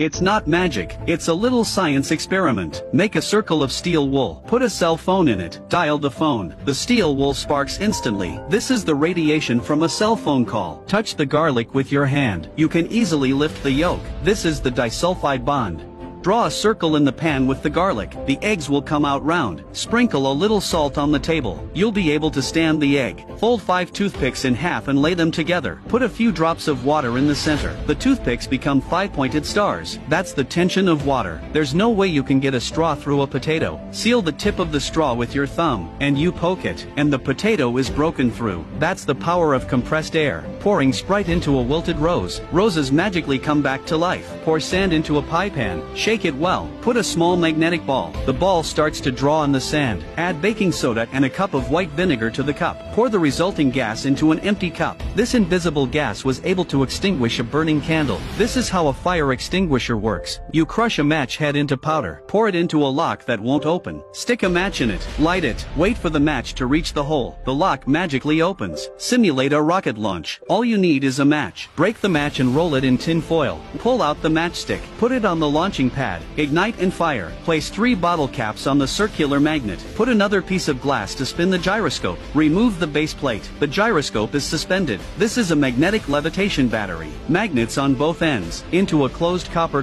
It's not magic, it's a little science experiment. Make a circle of steel wool, put a cell phone in it, dial the phone. The steel wool sparks instantly. This is the radiation from a cell phone call. Touch the garlic with your hand. You can easily lift the yolk. This is the disulfide bond. Draw a circle in the pan with the garlic. The eggs will come out round. Sprinkle a little salt on the table. You'll be able to stand the egg. Fold 5 toothpicks in half and lay them together. Put a few drops of water in the center. The toothpicks become 5-pointed stars. That's the tension of water. There's no way you can get a straw through a potato. Seal the tip of the straw with your thumb, and you poke it, and the potato is broken through. That's the power of compressed air. Pouring Sprite into a wilted rose. Roses magically come back to life. Pour sand into a pie pan. Shake it well. Put a small magnetic ball. The ball starts to draw on the sand. Add baking soda and a cup of white vinegar to the cup. Pour the resulting gas into an empty cup. This invisible gas was able to extinguish a burning candle. This is how a fire extinguisher works. You crush a match head into powder. Pour it into a lock that won't open. Stick a match in it. Light it. Wait for the match to reach the hole. The lock magically opens. Simulate a rocket launch. All you need is a match. Break the match and roll it in tin foil. Pull out the matchstick. Put it on the launching pad. Ignite and fire. Place 3 bottle caps on the circular magnet. Put another piece of glass to spin the gyroscope. Remove the base plate. The gyroscope is suspended. This is a magnetic levitation battery. Magnets on both ends. Into a closed copper